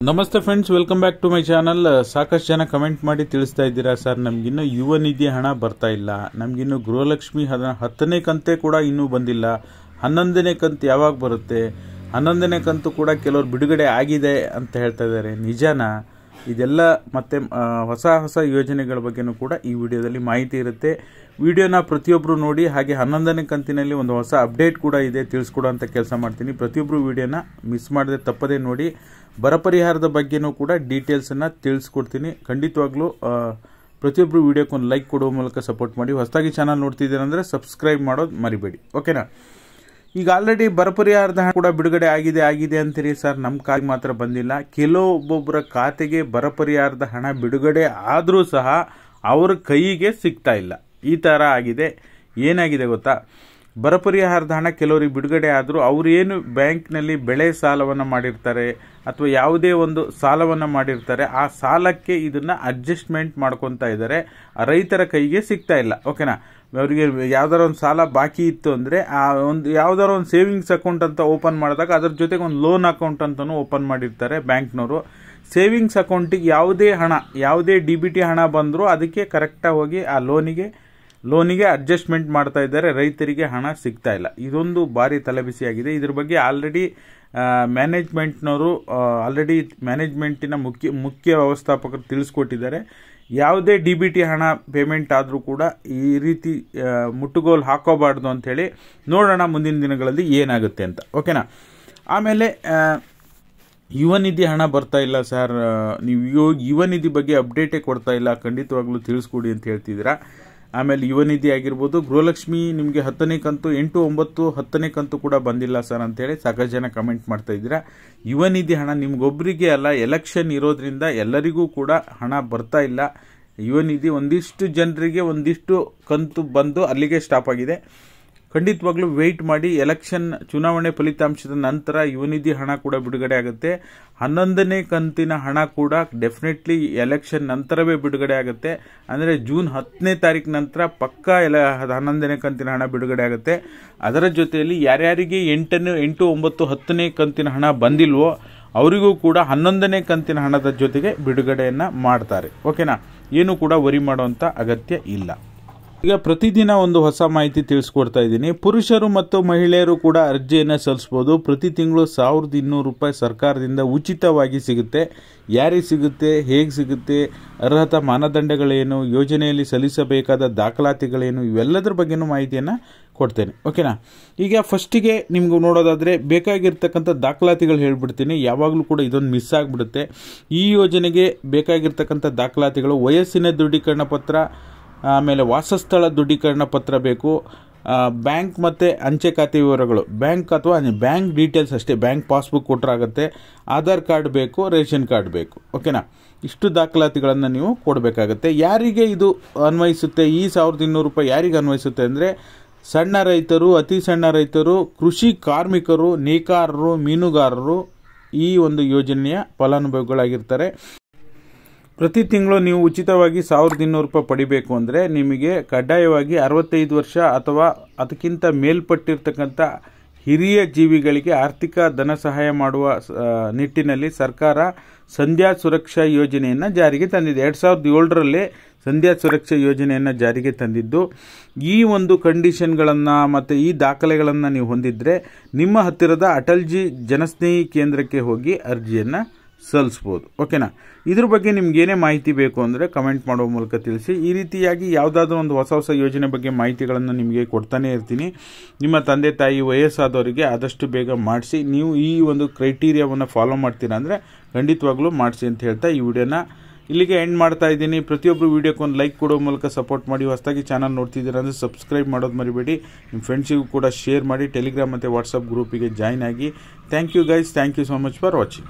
ನಮಸ್ತೆ friends, welcome back to my channel. ಸಾಕಷ್ಟು ಜನ ಕಮೆಂಟ್ ಮಾಡಿ ತಿಳಿಸ್ತಾ ಇದ್ದೀರಾ, ಸರ್ ನಮಗಿನ್ನೂ ಯುವ ನಿಧಿ ಹಣ ಬರ್ತಾ ಇಲ್ಲ, ನಮಗಿನ್ನೂ ಗೃಹಲಕ್ಷ್ಮಿ 10ನೇ ಕಂತೆ ಕೂಡ ಇನ್ನೂ ಬಂದಿಲ್ಲ, 11ನೇ ಕಂತು ಯಾವಾಗ ಬರುತ್ತೆ, 11ನೇ ಕಂತು ಕೂಡ ಕೆಲವರು ಬಿಡುಗಡೆ ಆಗಿದೆ ಅಂತ ಹೇಳ್ತಾ ಇದ್ದಾರೆ. ನಿಜಾನಾ? ಇದೆಲ್ಲ ಮತ್ತೆ ಹೊಸ ಯೋಜನೆಗಳ ಬಗ್ಗೆನೂ ಕೂಡ ಈ ವಿಡಿಯೋದಲ್ಲಿ ಮಾಹಿತಿ ಇರುತ್ತೆ. ವಿಡಿಯೋನ ಪ್ರತಿಯೊಬ್ಬರು ನೋಡಿ, ಹಾಗೆ 11ನೇ ಕಂತಿನಲ್ಲಿ ಒಂದು ಹೊಸ ಅಪ್ಡೇಟ್ ಕೂಡ ಇದೆ, ತಿಳಿಸ್ಕೊಡುವಂಥ ಕೆಲಸ ಮಾಡ್ತೀನಿ. ಪ್ರತಿಯೊಬ್ಬರು ವಿಡಿಯೋನ ಮಿಸ್ ಮಾಡದೆ ತಪ್ಪದೇ ನೋಡಿ. ಬರ ಪರಿಹಾರದ ಬಗ್ಗೆನೂ ಕೂಡ ಡೀಟೇಲ್ಸನ್ನು ತಿಳಿಸ್ಕೊಡ್ತೀನಿ. ಖಂಡಿತವಾಗ್ಲೂ ಪ್ರತಿಯೊಬ್ಬರು ವಿಡಿಯೋಕ್ಕೊಂದು ಲೈಕ್ ಕೊಡುವ ಮೂಲಕ ಸಪೋರ್ಟ್ ಮಾಡಿ. ಹೊಸದಾಗಿ ಚಾನಲ್ ನೋಡ್ತಿದ್ದೀರಂದರೆ ಸಬ್ಸ್ಕ್ರೈಬ್ ಮಾಡೋದು ಮರಿಬೇಡಿ, ಓಕೆನಾ? ಈಗ ಆಲ್ರೆಡಿ ಬರ ಪರಿಹಾರದ ಹಣ ಕೂಡ ಬಿಡುಗಡೆ ಆಗಿದೆ ಅಂತೀರಿ, ಸರ್ ನಮ್ಮ ಖಾತೆಗೆ ಮಾತ್ರ ಬಂದಿಲ್ಲ. ಕೆಲವೊಬ್ಬೊಬ್ಬರ ಖಾತೆಗೆ ಬರ ಪರಿಹಾರದ ಹಣ ಬಿಡುಗಡೆ ಆದರೂ ಸಹ ಅವ್ರ ಕೈಗೆ ಸಿಗ್ತಾ ಇಲ್ಲ. ಈ ಥರ ಆಗಿದೆ. ಏನಾಗಿದೆ ಗೊತ್ತಾ? ಬರ ಪರಿಹಾರದ ಹಣ ಕೆಲವರಿಗೆ ಬಿಡುಗಡೆ ಆದರೂ ಅವರು ಏನು ಬ್ಯಾಂಕ್ನಲ್ಲಿ ಬೆಳೆ ಸಾಲವನ್ನು ಮಾಡಿರ್ತಾರೆ ಅಥವಾ ಯಾವುದೇ ಒಂದು ಸಾಲವನ್ನು ಮಾಡಿರ್ತಾರೆ, ಆ ಸಾಲಕ್ಕೆ ಇದನ್ನು ಅಡ್ಜಸ್ಟ್ಮೆಂಟ್ ಮಾಡ್ಕೊತಾ ಇದ್ದಾರೆ. ರೈತರ ಕೈಗೆ ಸಿಗ್ತಾ ಇಲ್ಲ, ಓಕೆನಾ? ಅವರಿಗೆ ಯಾವ್ದಾರ ಒಂದು ಸಾಲ ಬಾಕಿ ಇತ್ತು ಅಂದರೆ ಆ ಒಂದು ಯಾವ್ದಾರ ಒಂದು ಸೇವಿಂಗ್ಸ್ ಅಕೌಂಟ್ ಅಂತ ಓಪನ್ ಮಾಡಿದಾಗ ಅದರ ಜೊತೆಗೆ ಒಂದು ಲೋನ್ ಅಕೌಂಟ್ ಅಂತಲೂ ಓಪನ್ ಮಾಡಿರ್ತಾರೆ ಬ್ಯಾಂಕ್ನವರು. ಸೇವಿಂಗ್ಸ್ ಅಕೌಂಟಿಗೆ ಯಾವುದೇ DBT ಹಣ ಬಂದರೂ ಅದಕ್ಕೆ ಕರೆಕ್ಟಾಗಿ ಹೋಗಿ ಆ ಲೋನಿಗೆ ಅಡ್ಜಸ್ಟ್ಮೆಂಟ್ ಮಾಡ್ತಾ ಇದ್ದಾರೆ. ರೈತರಿಗೆ ಹಣ ಸಿಗ್ತಾ ಇಲ್ಲ. ಇದೊಂದು ಭಾರಿ ತಲೆಬಿಸಿಯಾಗಿದೆ. ಇದ್ರ ಬಗ್ಗೆ ಆಲ್ರೆಡಿ ಮ್ಯಾನೇಜ್ಮೆಂಟಿನ ಮುಖ್ಯ ವ್ಯವಸ್ಥಾಪಕರು ತಿಳಿಸ್ಕೊಟ್ಟಿದ್ದಾರೆ. ಯಾವುದೇ DBT ಹಣ ಪೇಮೆಂಟ್ ಆದರೂ ಕೂಡ ಈ ರೀತಿ ಮುಟ್ಟುಗೋಲು ಹಾಕೋಬಾರ್ದು ಅಂಥೇಳಿ. ನೋಡೋಣ ಮುಂದಿನ ದಿನಗಳಲ್ಲಿ ಏನಾಗುತ್ತೆ ಅಂತ, ಓಕೆನಾ? ಆಮೇಲೆ ಯುವ ನಿಧಿ ಹಣ ಬರ್ತಾ ಇಲ್ಲ ಸರ್, ನೀವು ಯುವ ನಿಧಿ ಬಗ್ಗೆ ಅಪ್ಡೇಟೇ ಕೊಡ್ತಾ ಇಲ್ಲ, ಖಂಡಿತವಾಗ್ಲೂ ತಿಳಿಸ್ಕೊಡಿ ಅಂತ ಹೇಳ್ತಿದ್ದೀರಾ. ಆಮೇಲೆ ಯುವ ನಿಧಿ ಆಗಿರ್ಬೋದು, ಗೃಹಲಕ್ಷ್ಮಿ ನಿಮಗೆ 10ನೇ ಕಂತು 8, 9, 10ನೇ ಕಂತು ಕೂಡ ಬಂದಿಲ್ಲ ಸರ್ ಅಂತೇಳಿ ಸಾಕಷ್ಟು ಜನ ಕಮೆಂಟ್ ಮಾಡ್ತಾ ಇದ್ದೀರಾ. ಯುವ ನಿಧಿ ಹಣ ನಿಮ್ಗೊಬ್ಬರಿಗೆ ಅಲ್ಲ, ಎಲೆಕ್ಷನ್ ಇರೋದ್ರಿಂದ ಎಲ್ಲರಿಗೂ ಕೂಡ ಹಣ ಬರ್ತಾ ಇಲ್ಲ. ಯುವ ನಿಧಿ ಒಂದಿಷ್ಟು ಜನರಿಗೆ ಒಂದಿಷ್ಟು ಕಂತು ಬಂದು ಅಲ್ಲಿಗೆ ಸ್ಟಾಪ್ ಆಗಿದೆ. ಖಂಡಿತವಾಗ್ಲೂ ವೆಯ್ಟ್ ಮಾಡಿ. ಚುನಾವಣೆ ಫಲಿತಾಂಶದ ನಂತರ ಯುವ ನಿಧಿ ಹಣ ಕೂಡ ಬಿಡುಗಡೆ ಆಗುತ್ತೆ. 11ನೇ ಕಂತಿನ ಹಣ ಕೂಡ ಡೆಫಿನೆಟ್ಲಿ ಎಲೆಕ್ಷನ್ ನಂತರವೇ ಬಿಡುಗಡೆ ಆಗುತ್ತೆ. ಅಂದರೆ ಜೂನ್ 10ನೇ ತಾರೀಕು ನಂತರ ಪಕ್ಕಾ 11ನೇ ಕಂತಿನ ಹಣ ಬಿಡುಗಡೆ ಆಗುತ್ತೆ. ಅದರ ಜೊತೆಯಲ್ಲಿ ಯಾರ್ಯಾರಿಗೆ 8, 9, 10ನೇ ಕಂತಿನ ಹಣ ಬಂದಿಲ್ವೋ ಅವರಿಗೂ ಕೂಡ 11ನೇ ಕಂತಿನ ಹಣದ ಜೊತೆಗೆ ಬಿಡುಗಡೆಯನ್ನು ಮಾಡ್ತಾರೆ, ಓಕೆನಾ? ಏನು ಕೂಡ ವರಿ ಮಾಡುವಂಥ ಅಗತ್ಯ ಇಲ್ಲ. ಈಗ ಪ್ರತಿದಿನ ಒಂದು ಹೊಸ ಮಾಹಿತಿ ತಿಳಿಸ್ಕೊಡ್ತಾ ಇದ್ದೀನಿ. ಪುರುಷರು ಮತ್ತು ಮಹಿಳೆಯರು ಕೂಡ ಅರ್ಜಿಯನ್ನು ಸಲ್ಲಿಸಬಹುದು. ಪ್ರತಿ ತಿಂಗಳು 1200 ರೂಪಾಯಿ ಸರ್ಕಾರದಿಂದ ಉಚಿತವಾಗಿ ಸಿಗುತ್ತೆ. ಯಾರಿಗೆ ಸಿಗುತ್ತೆ, ಹೇಗೆ ಸಿಗುತ್ತೆ, ಅರ್ಹತಾ ಮಾನದಂಡಗಳೇನು, ಯೋಜನೆಯಲ್ಲಿ ಸಲ್ಲಿಸಬೇಕಾದ ದಾಖಲಾತಿಗಳೇನು, ಇವೆಲ್ಲದರ ಬಗ್ಗೆನೂ ಮಾಹಿತಿಯನ್ನು ಕೊಡ್ತೇನೆ, ಓಕೆನಾ? ಈಗ ಫಸ್ಟಿಗೆ ನಿಮ್ಗೆ ನೋಡೋದಾದರೆ ಬೇಕಾಗಿರ್ತಕ್ಕಂಥ ದಾಖಲಾತಿಗಳು ಹೇಳ್ಬಿಡ್ತೀನಿ. ಯಾವಾಗಲೂ ಕೂಡ ಇದೊಂದು ಮಿಸ್ ಆಗಿಬಿಡುತ್ತೆ. ಈ ಯೋಜನೆಗೆ ಬೇಕಾಗಿರ್ತಕ್ಕಂಥ ದಾಖಲಾತಿಗಳು: ವಯಸ್ಸಿನ ದೃಢೀಕರಣ ಪತ್ರ, ಆಮೇಲೆ ವಾಸಸ್ಥಳ ದೃಢೀಕರಣ ಪತ್ರ ಬೇಕು, ಬ್ಯಾಂಕ್ ಮತ್ತು ಅಂಚೆ ಖಾತೆ ವಿವರಗಳು, ಬ್ಯಾಂಕ್ ಡೀಟೇಲ್ಸ್ ಅಷ್ಟೇ, ಬ್ಯಾಂಕ್ ಪಾಸ್ಬುಕ್ ಕೊಟ್ಟರಾಗುತ್ತೆ, ಆಧಾರ್ ಕಾರ್ಡ್ ಬೇಕು, ರೇಷನ್ ಕಾರ್ಡ್ ಬೇಕು, ಓಕೆನಾ? ಇಷ್ಟು ದಾಖಲಾತಿಗಳನ್ನು ನೀವು ಕೊಡಬೇಕಾಗತ್ತೆ. ಯಾರಿಗೆ ಇದು ಅನ್ವಯಿಸುತ್ತೆ? ಈ 1200 ರೂಪಾಯಿ ಯಾರಿಗೆ ಅನ್ವಯಿಸುತ್ತೆ ಅಂದರೆ ಸಣ್ಣ ರೈತರು, ಅತಿ ಸಣ್ಣ ರೈತರು, ಕೃಷಿ ಕಾರ್ಮಿಕರು, ನೇಕಾರರು, ಮೀನುಗಾರರು ಈ ಒಂದು ಯೋಜನೆಯ ಫಲಾನುಭವಿಗಳಾಗಿರ್ತಾರೆ. ಪ್ರತಿ ತಿಂಗಳು ನೀವು ಉಚಿತವಾಗಿ 1200 ರೂಪಾಯಿ ಪಡಿಬೇಕು ಅಂದರೆ ನಿಮಗೆ ಕಡ್ಡಾಯವಾಗಿ 65 ವರ್ಷ ಅಥವಾ ಅದಕ್ಕಿಂತ ಮೇಲ್ಪಟ್ಟಿರ್ತಕ್ಕಂಥ ಹಿರಿಯ ಜೀವಿಗಳಿಗೆ ಆರ್ಥಿಕ ಧನ ಸಹಾಯ ಮಾಡುವ ನಿಟ್ಟಿನಲ್ಲಿ ಸರ್ಕಾರ ಸಂಧ್ಯಾ ಸುರಕ್ಷಾ ಯೋಜನೆಯನ್ನು ಜಾರಿಗೆ ತಂದಿದೆ. 2007ರಲ್ಲಿ ಸಂಧ್ಯಾ ಸುರಕ್ಷಾ ಯೋಜನೆಯನ್ನು ಜಾರಿಗೆ ತಂದಿದ್ದು. ಈ ಒಂದು ಕಂಡೀಷನ್ಗಳನ್ನು ಮತ್ತು ಈ ದಾಖಲೆಗಳನ್ನು ನೀವು ಹೊಂದಿದ್ರೆ ನಿಮ್ಮ ಹತ್ತಿರದ ಅಟಲ್ಜಿ ಜನಸ್ನೇಹಿ ಕೇಂದ್ರಕ್ಕೆ ಹೋಗಿ ಅರ್ಜಿಯನ್ನು ಸಲ್ಲಿಸ್ಬೋದು, ಓಕೆನಾ? ಇದ್ರ ಬಗ್ಗೆ ನಿಮ್ಗೆ ಏನೇ ಮಾಹಿತಿ ಬೇಕು ಅಂದರೆ ಕಮೆಂಟ್ ಮಾಡುವ ಮೂಲಕ ತಿಳಿಸಿ. ಈ ರೀತಿಯಾಗಿ ಯಾವುದಾದ್ರೂ ಒಂದು ಹೊಸ ಯೋಜನೆ ಬಗ್ಗೆ ಮಾಹಿತಿಗಳನ್ನು ನಿಮಗೆ ಕೊಡ್ತಾನೆ ಇರ್ತೀನಿ. ನಿಮ್ಮ ತಂದೆ ತಾಯಿ ವಯಸ್ಸಾದವರಿಗೆ ಆದಷ್ಟು ಬೇಗ ಮಾಡಿಸಿ. ನೀವು ಈ ಒಂದು ಕ್ರೈಟೀರಿಯಾವನ್ನು ಫಾಲೋ ಮಾಡ್ತೀರಾ ಅಂದರೆ ಖಂಡಿತವಾಗ್ಲೂ ಮಾಡಿಸಿ ಅಂತ ಹೇಳ್ತಾ ಈ ವಿಡಿಯೋನ ಇಲ್ಲಿಗೆ ಎಂಡ್ ಮಾಡ್ತಾ ಇದ್ದೀನಿ. ಪ್ರತಿಯೊಬ್ಬರು ವಿಡಿಯೋಕ್ಕೊಂದು ಲೈಕ್ ಕೊಡೋ ಮೂಲಕ ಸಪೋರ್ಟ್ ಮಾಡಿ. ಹೊಸದಾಗಿ ಚಾನಲ್ ನೋಡ್ತಿದ್ದೀರಾ ಅಂದರೆ ಸಬ್ಸ್ಕ್ರೈಬ್ ಮಾಡೋದು ಮರಿಬೇಡಿ. ನಿಮ್ಮ ಫ್ರೆಂಡ್ಸಿಗೂ ಕೂಡ ಶೇರ್ ಮಾಡಿ. ಟೆಲಿಗ್ರಾಮ್ ಮತ್ತು ವಾಟ್ಸಪ್ ಗ್ರೂಪಿಗೆ ಜಾಯ್ನ್ ಆಗಿ. Thank you guys, thank you so much for watching.